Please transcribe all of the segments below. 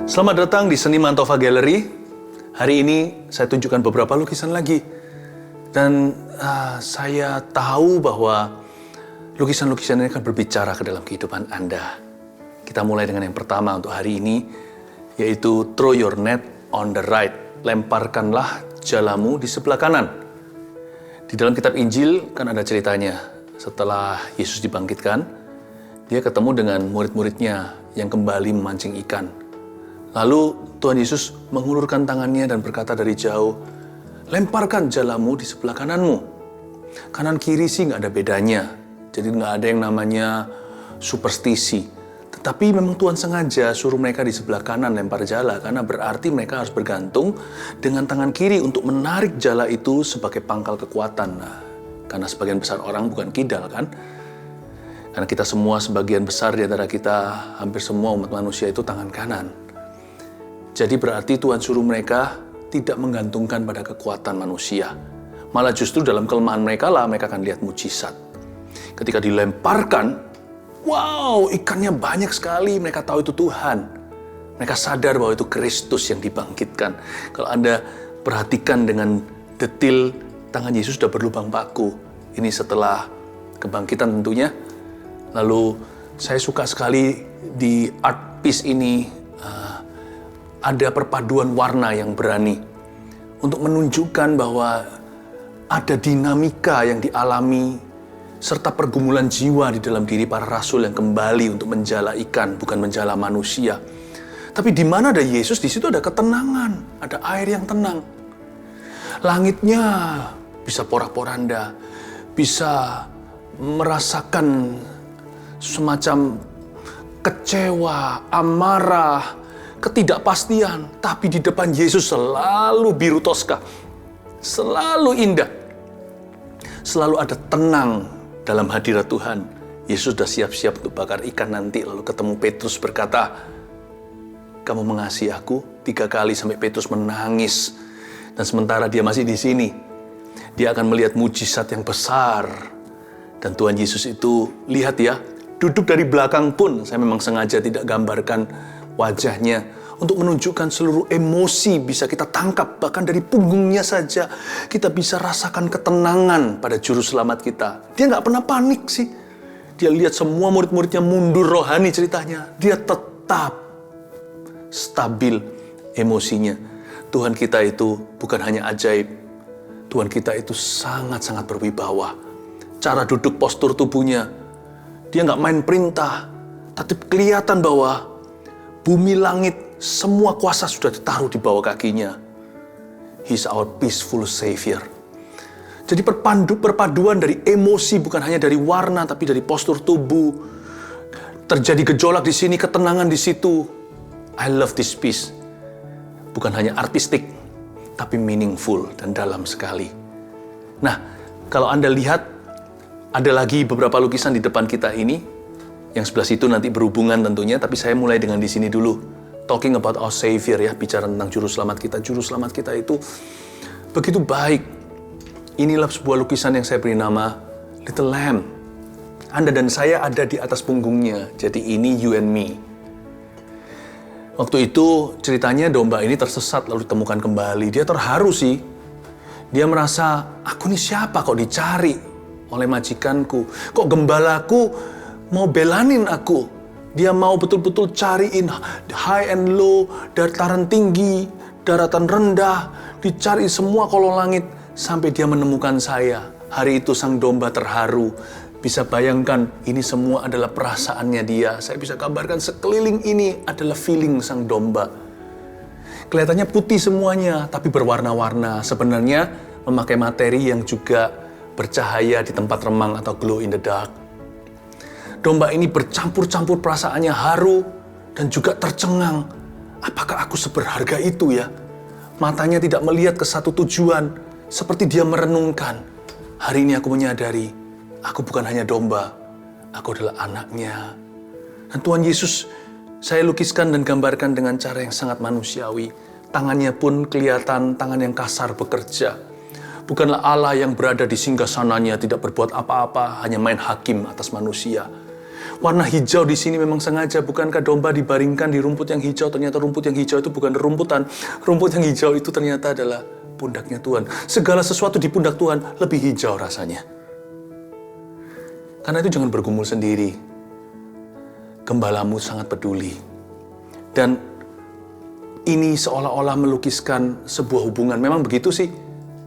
Selamat datang di Seni Mantova Gallery. Hari ini saya tunjukkan beberapa lukisan lagi. Dan saya tahu bahwa lukisan-lukisan ini akan berbicara ke dalam kehidupan Anda. Kita mulai dengan yang pertama untuk hari ini, yaitu throw your net on the right. Lemparkanlah jalamu di sebelah kanan. Di dalam kitab Injil kan ada ceritanya. Setelah Yesus dibangkitkan, dia ketemu dengan murid-muridnya yang kembali memancing ikan. Lalu Tuhan Yesus mengulurkan tangannya dan berkata dari jauh, lemparkan jalamu di sebelah kananmu. Kanan kiri sih nggak ada bedanya. Jadi nggak ada yang namanya superstisi. Tetapi memang Tuhan sengaja suruh mereka di sebelah kanan lempar jala. Karena berarti mereka harus bergantung dengan tangan kiri untuk menarik jala itu sebagai pangkal kekuatan. Nah, karena sebagian besar orang bukan kidal kan. Karena kita semua, sebagian besar di antara kita, hampir semua umat manusia itu tangan kanan. Jadi berarti Tuhan suruh mereka tidak menggantungkan pada kekuatan manusia. Malah justru dalam kelemahan mereka lah mereka akan lihat mujizat. Ketika dilemparkan, wow, ikannya banyak sekali. Mereka tahu itu Tuhan. Mereka sadar bahwa itu Kristus yang dibangkitkan. Kalau Anda perhatikan dengan detil, tangan Yesus sudah berlubang paku. Ini setelah kebangkitan tentunya. Lalu saya suka sekali di art piece ini, ada perpaduan warna yang berani untuk menunjukkan bahwa ada dinamika yang dialami serta pergumulan jiwa di dalam diri para rasul yang kembali untuk menjala ikan, bukan menjala manusia. Tapi di mana ada Yesus, di situ ada ketenangan, ada air yang tenang. Langitnya bisa porak-poranda, bisa merasakan semacam kecewa, amarah, ketidakpastian, tapi di depan Yesus selalu biru toska, selalu indah, selalu ada tenang dalam hadirat Tuhan. Yesus sudah siap-siap untuk bakar ikan nanti, lalu ketemu Petrus berkata, kamu mengasihi aku? 3 kali sampai Petrus menangis. Dan sementara dia masih di sini, dia akan melihat mujizat yang besar. Dan Tuhan Yesus itu, lihat ya, duduk dari belakang pun, saya memang sengaja tidak gambarkan wajahnya untuk menunjukkan seluruh emosi bisa kita tangkap, bahkan dari punggungnya saja kita bisa rasakan ketenangan pada juru selamat kita. Dia nggak pernah panik sih. Dia lihat semua murid-muridnya mundur rohani ceritanya. Dia tetap stabil emosinya. Tuhan kita itu bukan hanya ajaib. Tuhan kita itu sangat-sangat berwibawa. Cara duduk, postur tubuhnya, dia nggak main perintah, tapi kelihatan bahwa bumi, langit, semua kuasa sudah ditaruh di bawah kakinya. He's our peaceful Savior. Jadi perpaduan dari emosi, bukan hanya dari warna, tapi dari postur tubuh. Terjadi gejolak di sini, ketenangan di situ. I love this piece. Bukan hanya artistik, tapi meaningful dan dalam sekali. Nah, kalau Anda lihat, ada lagi beberapa lukisan di depan kita ini. Yang sebelah situ nanti berhubungan tentunya, tapi saya mulai dengan di sini dulu. Talking about our Savior ya, bicara tentang Juru Selamat kita. Juru Selamat kita itu begitu baik. Inilah sebuah lukisan yang saya beri nama Little Lamb. Anda dan saya ada di atas punggungnya, jadi ini you and me. Waktu itu ceritanya domba ini tersesat lalu ditemukan kembali. Dia terharu sih. Dia merasa, aku ini siapa kok dicari oleh majikanku? Kok gembalaku mau belanin aku. Dia mau betul-betul cariin high and low, dataran tinggi, daratan rendah, dicari semua kolong langit sampai dia menemukan saya. Hari itu sang domba terharu. Bisa bayangkan ini semua adalah perasaannya dia. Saya bisa gambarkan sekeliling ini adalah feeling sang domba. Kelihatannya putih semuanya, tapi berwarna-warna. Sebenarnya memakai materi yang juga bercahaya di tempat remang atau glow in the dark. Domba ini bercampur-campur perasaannya haru dan juga tercengang. Apakah aku seberharga itu ya? Matanya tidak melihat ke satu tujuan, seperti dia merenungkan. Hari ini aku menyadari, aku bukan hanya domba, aku adalah anaknya. Dan Tuhan Yesus saya lukiskan dan gambarkan dengan cara yang sangat manusiawi. Tangannya pun kelihatan tangan yang kasar bekerja. Bukanlah Allah yang berada di singgasananya, tidak berbuat apa-apa, hanya main hakim atas manusia. Warna hijau di sini memang sengaja. Bukankah domba dibaringkan di rumput yang hijau? Ternyata rumput yang hijau itu bukan rumputan. Rumput yang hijau itu ternyata adalah pundaknya Tuhan. Segala sesuatu di pundak Tuhan lebih hijau rasanya. Karena itu jangan bergumul sendiri. Gembalamu sangat peduli. Dan ini seolah-olah melukiskan sebuah hubungan. Memang begitu sih.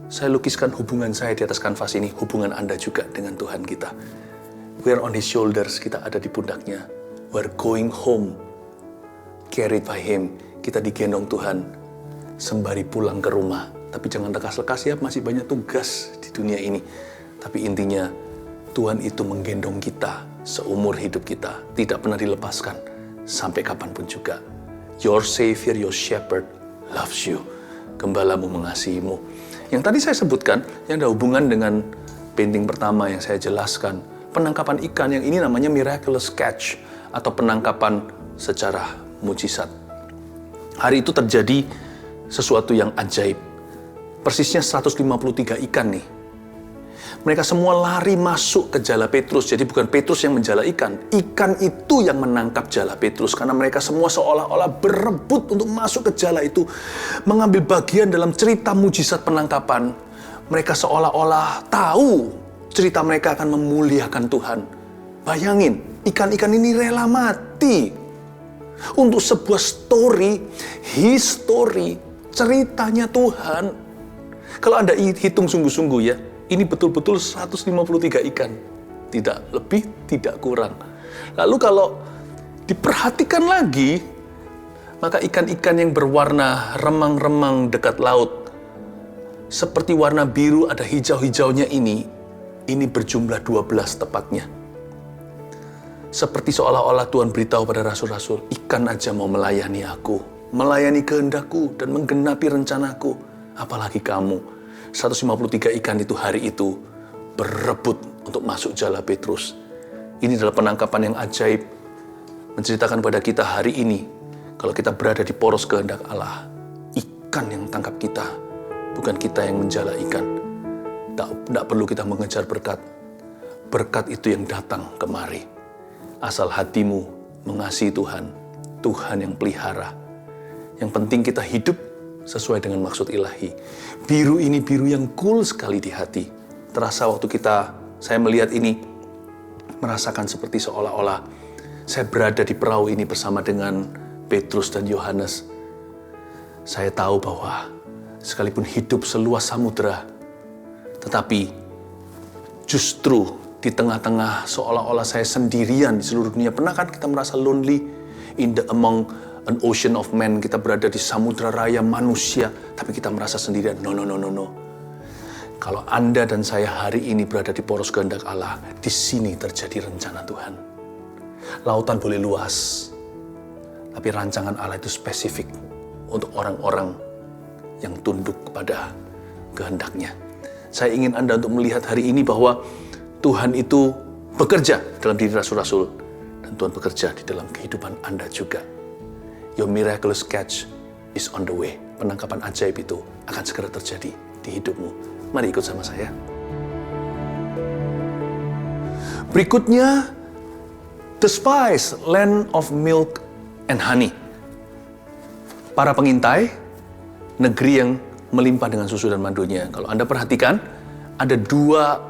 Saya lukiskan hubungan saya di atas kanvas ini. Hubungan Anda juga dengan Tuhan kita. We are on His shoulders. Kita ada di pundaknya. We're going home. Carried by Him. Kita digendong Tuhan. Sembari pulang ke rumah. Tapi jangan lekas-lekas ya. Masih banyak tugas di dunia ini. Tapi intinya, Tuhan itu menggendong kita seumur hidup kita. Tidak pernah dilepaskan. Sampai kapanpun juga. Your Savior, your Shepherd loves you. Gembalamu mengasihimu. Yang tadi saya sebutkan, yang ada hubungan dengan painting pertama yang saya jelaskan. Penangkapan ikan yang ini namanya miraculous catch. Atau penangkapan secara mujizat. Hari itu terjadi sesuatu yang ajaib. Persisnya 153 ikan nih. Mereka semua lari masuk ke jala Petrus. Jadi bukan Petrus yang menjala ikan. Ikan itu yang menangkap jala Petrus. Karena mereka semua seolah-olah berebut untuk masuk ke jala itu. Mengambil bagian dalam cerita mujizat penangkapan. Mereka seolah-olah tahu cerita mereka akan memuliakan Tuhan. Bayangin, ikan-ikan ini rela mati. Untuk sebuah story, history, ceritanya Tuhan. Kalau Anda hitung sungguh-sungguh ya, ini betul-betul 153 ikan. Tidak lebih, tidak kurang. Lalu kalau diperhatikan lagi, maka ikan-ikan yang berwarna remang-remang dekat laut, seperti warna biru ada hijau-hijaunya ini berjumlah 12 tepatnya. Seperti seolah-olah Tuhan beritahu pada rasul-rasul, ikan aja mau melayani aku, melayani kehendakku dan menggenapi rencanaku. Apalagi kamu. 153 ikan itu hari itu berebut untuk masuk jala Petrus. Ini adalah penangkapan yang ajaib. Menceritakan pada kita hari ini, kalau kita berada di poros kehendak Allah, ikan yang tangkap kita, bukan kita yang menjala ikan. Tidak perlu kita mengejar berkat. Berkat itu yang datang kemari. Asal hatimu mengasihi Tuhan, Tuhan yang pelihara. Yang penting kita hidup sesuai dengan maksud ilahi. Biru ini biru yang cool sekali di hati. Terasa waktu saya melihat ini, merasakan seperti seolah-olah saya berada di perahu ini bersama dengan Petrus dan Yohanes. Saya tahu bahwa sekalipun hidup seluas samudera, tetapi justru di tengah-tengah seolah-olah saya sendirian di seluruh dunia. Pernah kan kita merasa lonely among an ocean of men, kita berada di samudera raya manusia, tapi kita merasa sendirian. No. Kalau Anda dan saya hari ini berada di poros kehendak Allah, di sini terjadi rencana Tuhan. Lautan boleh luas, tapi rancangan Allah itu spesifik untuk orang-orang yang tunduk kepada kehendaknya. Saya ingin Anda untuk melihat hari ini bahwa Tuhan itu bekerja dalam diri rasul-rasul, dan Tuhan bekerja di dalam kehidupan Anda juga. Your miraculous catch is on the way. Penangkapan ajaib itu akan segera terjadi di hidupmu. Mari ikut sama saya. Berikutnya, the spies, land of milk and honey. Para pengintai, negeri yang melimpah dengan susu dan madunya. Kalau Anda perhatikan, ada dua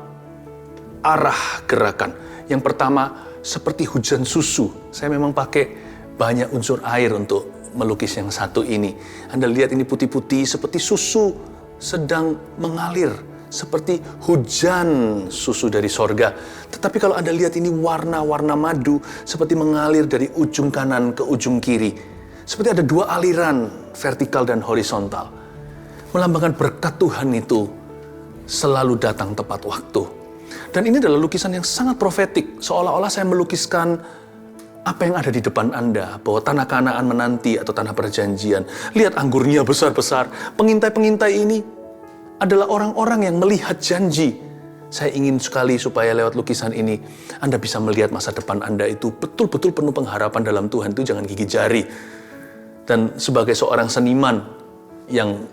arah gerakan. Yang pertama, seperti hujan susu. Saya memang pakai banyak unsur air untuk melukis yang satu ini. Anda lihat ini putih-putih seperti susu sedang mengalir. Seperti hujan susu dari sorga. Tetapi kalau Anda lihat ini warna-warna madu seperti mengalir dari ujung kanan ke ujung kiri. Seperti ada dua aliran, vertikal dan horizontal. Melambangkan berkat Tuhan itu selalu datang tepat waktu. Dan ini adalah lukisan yang sangat profetik. Seolah-olah saya melukiskan apa yang ada di depan Anda. Bahwa tanah Kanaan menanti atau tanah perjanjian. Lihat anggurnya besar-besar. Pengintai-pengintai ini adalah orang-orang yang melihat janji. Saya ingin sekali supaya lewat lukisan ini Anda bisa melihat masa depan Anda itu betul-betul penuh pengharapan dalam Tuhan. Itu jangan gigi jari. Dan sebagai seorang seniman yang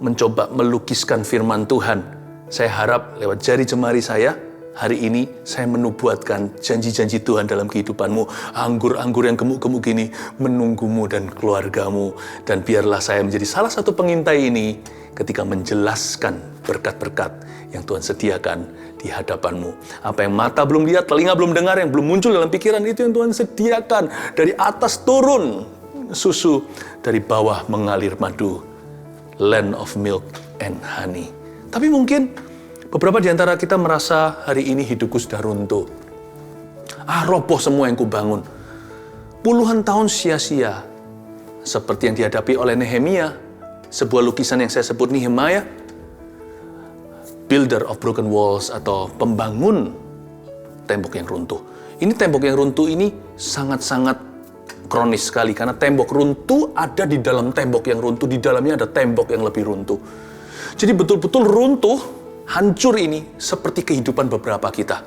mencoba melukiskan firman Tuhan, saya harap lewat jari jemari saya Hari ini saya menubuatkan janji-janji Tuhan dalam kehidupanmu. Anggur-anggur yang gemuk-gemuk ini menunggumu dan keluargamu. Dan biarlah saya menjadi salah satu pengintai ini ketika menjelaskan berkat-berkat yang Tuhan sediakan di hadapanmu. Apa yang mata belum lihat, telinga belum dengar, yang belum muncul dalam pikiran, itu yang Tuhan sediakan. Dari atas turun susu, dari bawah mengalir madu. Land of milk and honey. Tapi mungkin beberapa di antara kita merasa hari ini hidupku sudah runtuh. Roboh semua yang kubangun. Puluhan tahun sia-sia. Seperti yang dihadapi oleh Nehemia. Sebuah lukisan yang saya sebut Nehemiah. Builder of broken walls, atau pembangun tembok yang runtuh. Ini tembok yang runtuh ini sangat-sangat kronis sekali. Karena tembok runtuh ada di dalam tembok yang runtuh. Di dalamnya ada tembok yang lebih runtuh. Jadi betul-betul runtuh, hancur ini seperti kehidupan beberapa kita.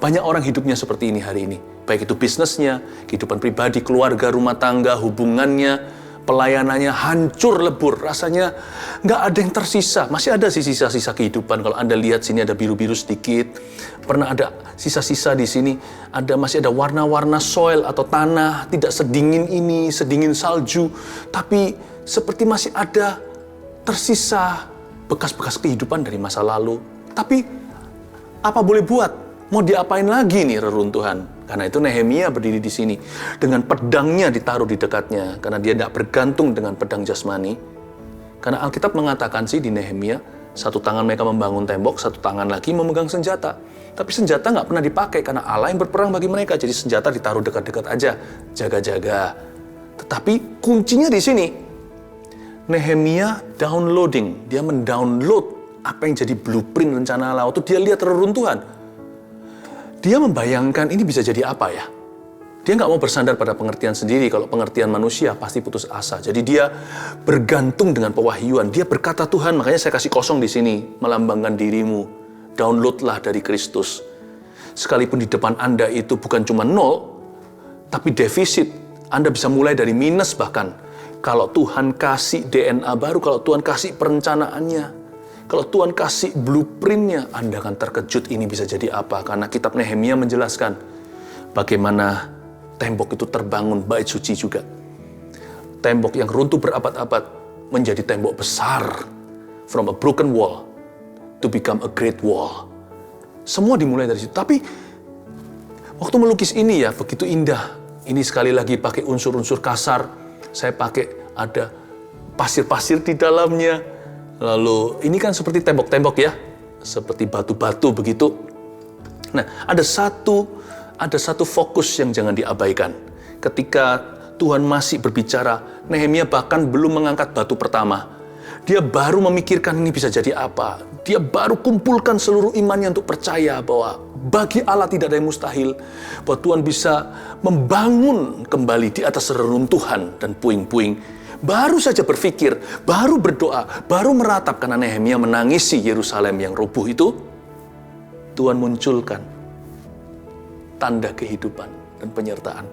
Banyak orang hidupnya seperti ini hari ini. Baik itu bisnisnya, kehidupan pribadi, keluarga, rumah tangga, hubungannya, pelayanannya hancur lebur. Rasanya nggak ada yang tersisa. Masih ada sih sisa-sisa kehidupan. Kalau Anda lihat sini ada biru-biru sedikit. Pernah ada sisa-sisa di sini. Masih ada warna-warna soil atau tanah. Tidak sedingin ini, sedingin salju. Tapi seperti masih ada tersisa bekas-bekas kehidupan dari masa lalu. Tapi apa boleh buat? Mau diapain lagi nih reruntuhan? Karena itu Nehemia berdiri di sini dengan pedangnya ditaruh di dekatnya, karena dia tidak bergantung dengan pedang jasmani. Karena Alkitab mengatakan sih di Nehemia, satu tangan mereka membangun tembok, satu tangan lagi memegang senjata. Tapi senjata nggak pernah dipakai karena Allah yang berperang bagi mereka. Jadi senjata ditaruh dekat-dekat aja, jaga-jaga. Tetapi kuncinya di sini. Nehemia downloading, dia mendownload apa yang jadi blueprint rencana Allah. Waktu dia lihat reruntuhan, dia membayangkan ini bisa jadi apa ya? Dia nggak mau bersandar pada pengertian sendiri. Kalau pengertian manusia pasti putus asa. Jadi dia bergantung dengan pewahyuan. Dia berkata, Tuhan, makanya saya kasih kosong di sini, melambangkan dirimu. Downloadlah dari Kristus. Sekalipun di depan Anda itu bukan cuma 0, tapi defisit. Anda bisa mulai dari minus bahkan. Kalau Tuhan kasih DNA baru, kalau Tuhan kasih perencanaannya, kalau Tuhan kasih blueprintnya, Anda akan terkejut ini bisa jadi apa. Karena kitab Nehemia menjelaskan bagaimana tembok itu terbangun, bait suci juga. Tembok yang runtuh berabad-abad menjadi tembok besar. From a broken wall to become a great wall. Semua dimulai dari situ. Tapi waktu melukis ini ya begitu indah. Ini sekali lagi pakai unsur-unsur kasar. Saya pakai ada pasir-pasir di dalamnya. Lalu ini kan seperti tembok-tembok ya. Seperti batu-batu begitu. Nah, ada satu fokus yang jangan diabaikan. Ketika Tuhan masih berbicara, Nehemia bahkan belum mengangkat batu pertama. Dia baru memikirkan ini bisa jadi apa. Dia baru kumpulkan seluruh imannya untuk percaya bahwa bagi Allah tidak ada yang mustahil. Bahwa Tuhan bisa membangun kembali di atas reruntuhan dan puing-puing. Baru saja berpikir, baru berdoa, baru meratap karena Nehemia menangisi Yerusalem yang rubuh itu. Tuhan munculkan tanda kehidupan dan penyertaan.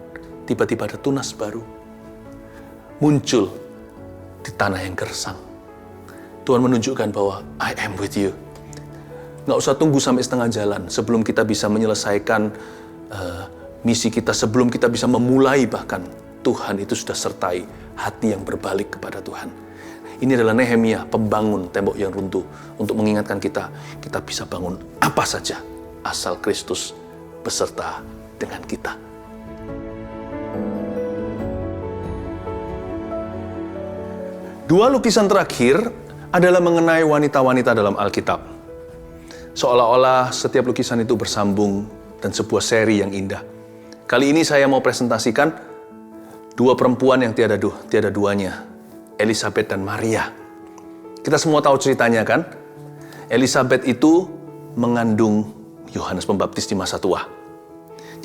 Tiba-tiba ada tunas baru muncul di tanah yang gersang. Tuhan menunjukkan bahwa I am with you. Nggak usah tunggu sampai setengah jalan sebelum kita bisa menyelesaikan misi kita, sebelum kita bisa memulai bahkan. Tuhan itu sudah sertai hati yang berbalik kepada Tuhan. Ini adalah Nehemia, pembangun tembok yang runtuh, untuk mengingatkan kita bisa bangun apa saja asal Kristus beserta dengan kita. Dua lukisan terakhir adalah mengenai wanita-wanita dalam Alkitab. Seolah-olah setiap lukisan itu bersambung dan sebuah seri yang indah. Kali ini saya mau presentasikan dua perempuan yang tiada duanya, Elisabet dan Maria. Kita semua tahu ceritanya kan? Elisabet itu mengandung Yohanes Pembaptis di masa tua.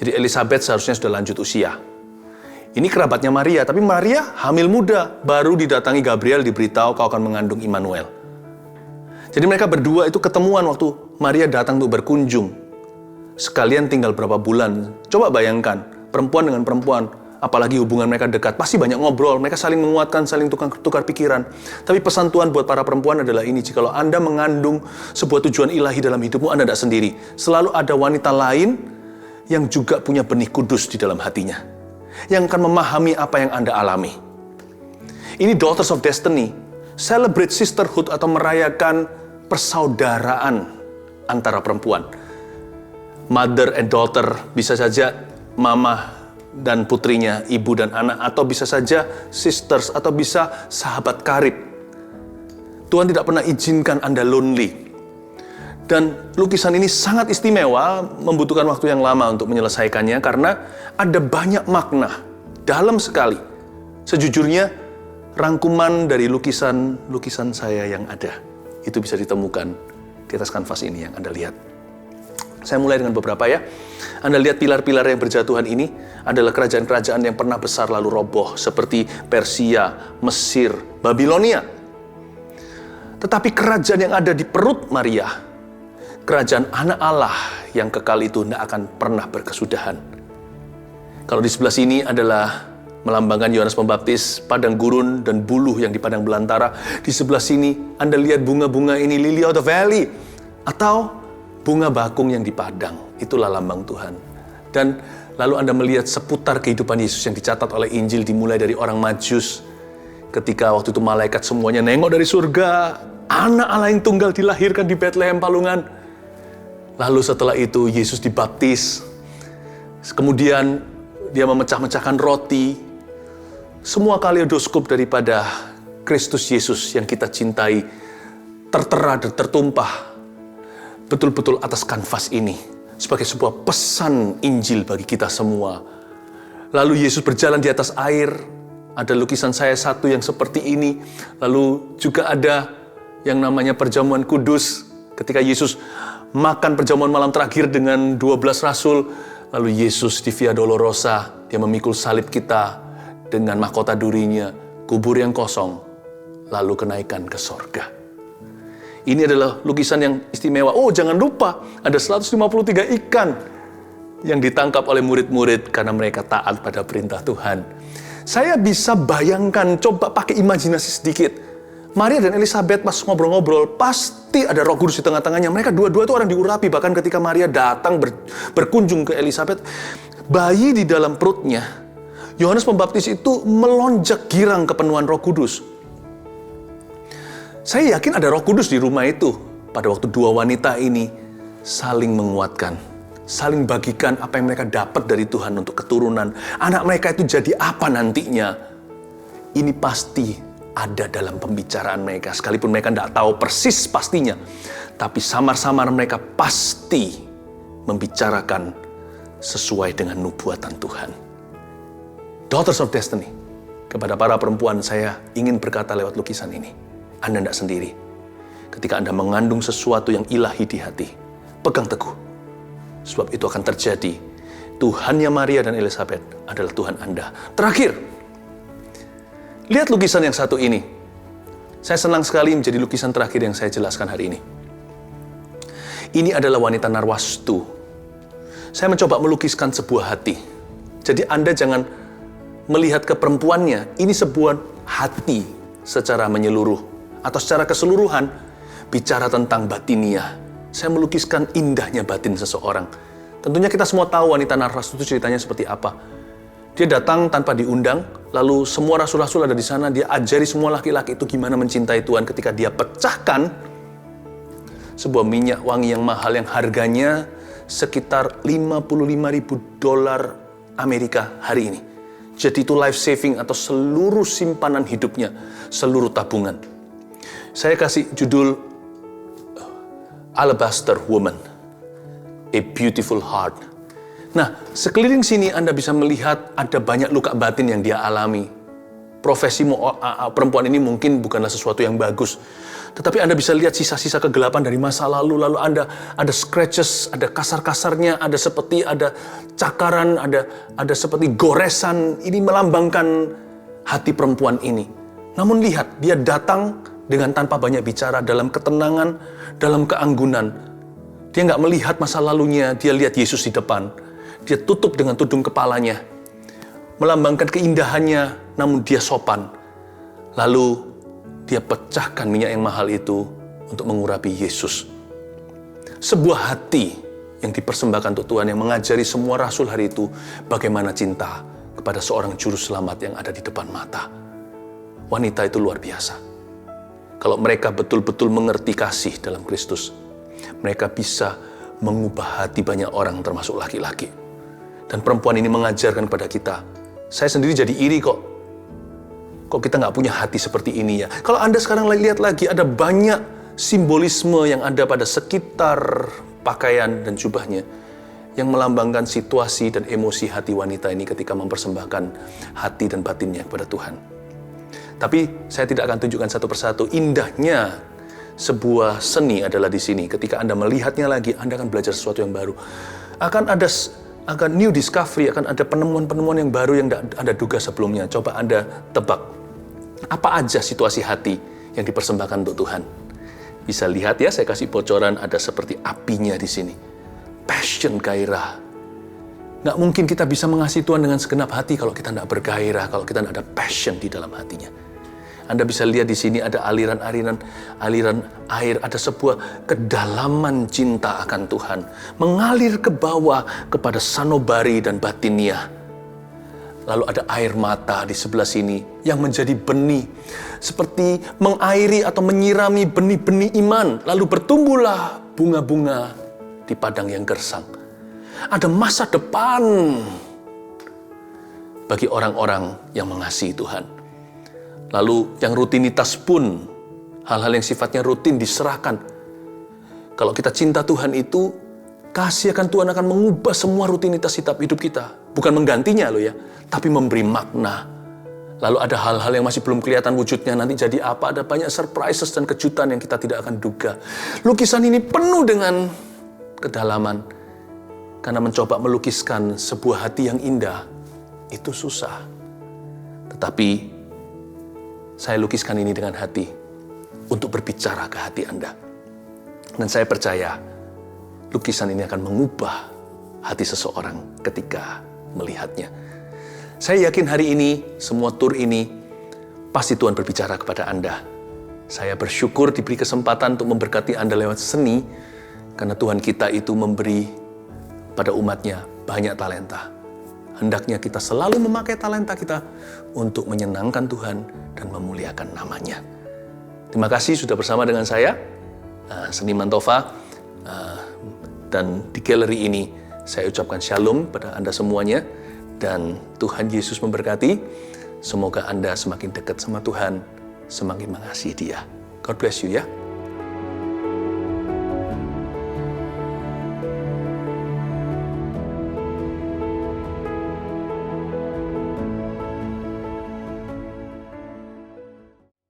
Jadi Elisabet seharusnya sudah lanjut usia. Ini kerabatnya Maria, tapi Maria hamil muda, baru didatangi Gabriel, diberitahu kau akan mengandung Immanuel. Jadi mereka berdua itu ketemuan waktu Maria datang untuk berkunjung. Sekalian tinggal berapa bulan. Coba bayangkan, perempuan dengan perempuan, apalagi hubungan mereka dekat, pasti banyak ngobrol, mereka saling menguatkan, saling tukar pikiran. Tapi pesan Tuhan buat para perempuan adalah ini, jikalau Anda mengandung sebuah tujuan ilahi dalam hidupmu, Anda tidak sendiri. Selalu ada wanita lain yang juga punya benih kudus di dalam hatinya, yang akan memahami apa yang Anda alami. Ini Daughters of Destiny, celebrate sisterhood atau merayakan persaudaraan antara perempuan. Mother and daughter, bisa saja mama dan putrinya, ibu dan anak, atau bisa saja sisters, atau bisa sahabat karib. Tuhan tidak pernah izinkan Anda lonely. Dan lukisan ini sangat istimewa, membutuhkan waktu yang lama untuk menyelesaikannya, karena ada banyak makna, dalam sekali. Sejujurnya, rangkuman dari lukisan saya yang ada, itu bisa ditemukan di atas kanvas ini yang Anda lihat. Saya mulai dengan beberapa ya. Anda lihat pilar-pilar yang berjatuhan ini adalah kerajaan-kerajaan yang pernah besar lalu roboh, seperti Persia, Mesir, Babilonia. Tetapi kerajaan yang ada di perut Maria, kerajaan anak Allah yang kekal itu tidak akan pernah berkesudahan. Kalau di sebelah sini adalah melambangkan Yohanes Pembaptis, padang gurun dan buluh yang di padang belantara. Di sebelah sini Anda lihat bunga-bunga ini, lily of the valley, atau bunga bakung yang di padang. Itulah lambang Tuhan. Dan lalu Anda melihat seputar kehidupan Yesus yang dicatat oleh Injil, dimulai dari orang Majus, ketika waktu itu malaikat semuanya nengok dari surga, anak Allah yang tunggal dilahirkan di Bethlehem Palungan. Lalu setelah itu Yesus dibaptis, kemudian dia memecah-mecahkan roti. Semua kaleidoskop daripada Kristus Yesus yang kita cintai tertera dan tertumpah betul-betul atas kanvas ini sebagai sebuah pesan Injil bagi kita semua. Lalu Yesus berjalan di atas air. Ada lukisan saya satu yang seperti ini. Lalu juga ada yang namanya perjamuan kudus, ketika Yesus makan perjamuan malam terakhir dengan 12 rasul. Lalu Yesus di Via Dolorosa, dia memikul salib kita dengan mahkota durinya, kubur yang kosong, lalu kenaikan ke sorga. Ini adalah lukisan yang istimewa. Oh, jangan lupa, ada 153 ikan yang ditangkap oleh murid-murid karena mereka taat pada perintah Tuhan. Saya bisa bayangkan, coba pakai imajinasi sedikit. Maria dan Elizabeth pas ngobrol-ngobrol, pasti ada Roh Kudus di tengah-tengahnya. Mereka dua-dua itu orang diurapi. Bahkan ketika Maria datang berkunjung ke Elizabeth, bayi di dalam perutnya, Yohanes Pembaptis itu melonjak girang kepenuhan Roh Kudus. Saya yakin ada Roh Kudus di rumah itu pada waktu dua wanita ini saling menguatkan, saling bagikan apa yang mereka dapat dari Tuhan untuk keturunan. Anak mereka itu jadi apa nantinya? Ini pasti ada dalam pembicaraan mereka, sekalipun mereka tidak tahu persis pastinya. Tapi samar-samar mereka pasti membicarakan sesuai dengan nubuatan Tuhan. Daughters of Destiny, kepada para perempuan saya ingin berkata lewat lukisan ini, Anda tidak sendiri. Ketika Anda mengandung sesuatu yang ilahi di hati, pegang teguh. Sebab itu akan terjadi. Tuhannya Maria dan Elizabeth adalah Tuhan Anda. Terakhir, lihat lukisan yang satu ini. Saya senang sekali menjadi lukisan terakhir yang saya jelaskan hari ini. Ini adalah wanita Narwastu. Saya mencoba melukiskan sebuah hati. Jadi Anda jangan melihat ke perempuannya, ini sebuah hati secara menyeluruh atau secara keseluruhan bicara tentang batiniah. Saya melukiskan indahnya batin seseorang. Tentunya kita semua tahu wanita Narwastu itu ceritanya seperti apa. Dia datang tanpa diundang, lalu semua rasul-rasul ada di sana, dia ajari semua laki-laki itu gimana mencintai Tuhan ketika dia pecahkan sebuah minyak wangi yang mahal yang harganya sekitar $55.000 Amerika hari ini. Jadi itu life saving atau seluruh simpanan hidupnya, seluruh tabungan. Saya kasih judul Alabaster Woman, A Beautiful Heart. Nah, sekeliling sini Anda bisa melihat ada banyak luka batin yang dia alami. Profesi perempuan ini mungkin bukanlah sesuatu yang bagus. Tetapi Anda bisa lihat sisa-sisa kegelapan dari masa lalu. Lalu Anda ada scratches, ada kasar-kasarnya, ada seperti ada cakaran, ada seperti goresan. Ini melambangkan hati perempuan ini. Namun lihat, dia datang dengan tanpa banyak bicara, dalam ketenangan, dalam keanggunan. Dia nggak melihat masa lalunya, dia lihat Yesus di depan. Dia tutup dengan tudung kepalanya. melambangkan keindahannya, namun dia sopan. Lalu dia pecahkan minyak yang mahal itu untuk mengurapi Yesus. Sebuah hati yang dipersembahkan untuk Tuhan, yang mengajari semua rasul hari itu bagaimana cinta kepada seorang juru selamat yang ada di depan mata. Wanita itu luar biasa. Kalau mereka betul-betul mengerti kasih dalam Kristus, mereka bisa mengubah hati banyak orang, termasuk laki-laki. Dan perempuan ini mengajarkan kepada kita. Saya sendiri jadi iri kok. Kok kita nggak punya hati seperti ini ya? Kalau Anda sekarang lihat lagi, ada banyak simbolisme yang ada pada sekitar pakaian dan jubahnya yang melambangkan situasi dan emosi hati wanita ini ketika mempersembahkan hati dan batinnya kepada Tuhan. Tapi saya tidak akan tunjukkan satu persatu. Indahnya sebuah seni adalah di sini. Ketika Anda melihatnya lagi, Anda akan belajar sesuatu yang baru. Akan new discovery, akan ada penemuan-penemuan yang baru yang tidak Anda duga sebelumnya. Coba Anda tebak. Apa aja situasi hati yang dipersembahkan untuk Tuhan? Bisa lihat ya, saya kasih bocoran, ada seperti apinya di sini. Passion, gairah. Nggak mungkin kita bisa mengasihi Tuhan dengan segenap hati kalau kita nggak bergairah, kalau kita nggak ada passion di dalam hatinya. Anda bisa lihat di sini ada aliran air, ada sebuah kedalaman cinta akan Tuhan. Mengalir ke bawah kepada sanubari dan batinia. Lalu ada air mata di sebelah sini yang menjadi benih. Seperti mengairi atau menyirami benih-benih iman. Lalu bertumbuhlah bunga-bunga di padang yang gersang. Ada masa depan bagi orang-orang yang mengasihi Tuhan. Lalu yang rutinitas pun, hal-hal yang sifatnya rutin diserahkan. Kalau kita cinta Tuhan itu, kasih akan Tuhan akan mengubah semua rutinitas hidup kita. Bukan menggantinya loh ya, tapi memberi makna. Lalu ada hal-hal yang masih belum kelihatan wujudnya, nanti jadi apa, ada banyak surprises dan kejutan yang kita tidak akan duga. Lukisan ini penuh dengan kedalaman, karena mencoba melukiskan sebuah hati yang indah, itu susah. Tetapi, saya lukiskan ini dengan hati, untuk berbicara ke hati Anda. Dan saya percaya, lukisan ini akan mengubah hati seseorang ketika melihatnya. Saya yakin hari ini, semua tur ini, pasti Tuhan berbicara kepada Anda. Saya bersyukur diberi kesempatan untuk memberkati Anda lewat seni, karena Tuhan kita itu memberi pada umatnya banyak talenta. Hendaknya kita selalu memakai talenta kita untuk menyenangkan Tuhan dan memuliakan namanya. Terima kasih sudah bersama dengan saya, Seniman Tova. Dan di galeri ini, saya ucapkan shalom pada Anda semuanya. Dan Tuhan Yesus memberkati. Semoga Anda semakin dekat sama Tuhan, semakin mengasihi Dia. God bless you ya.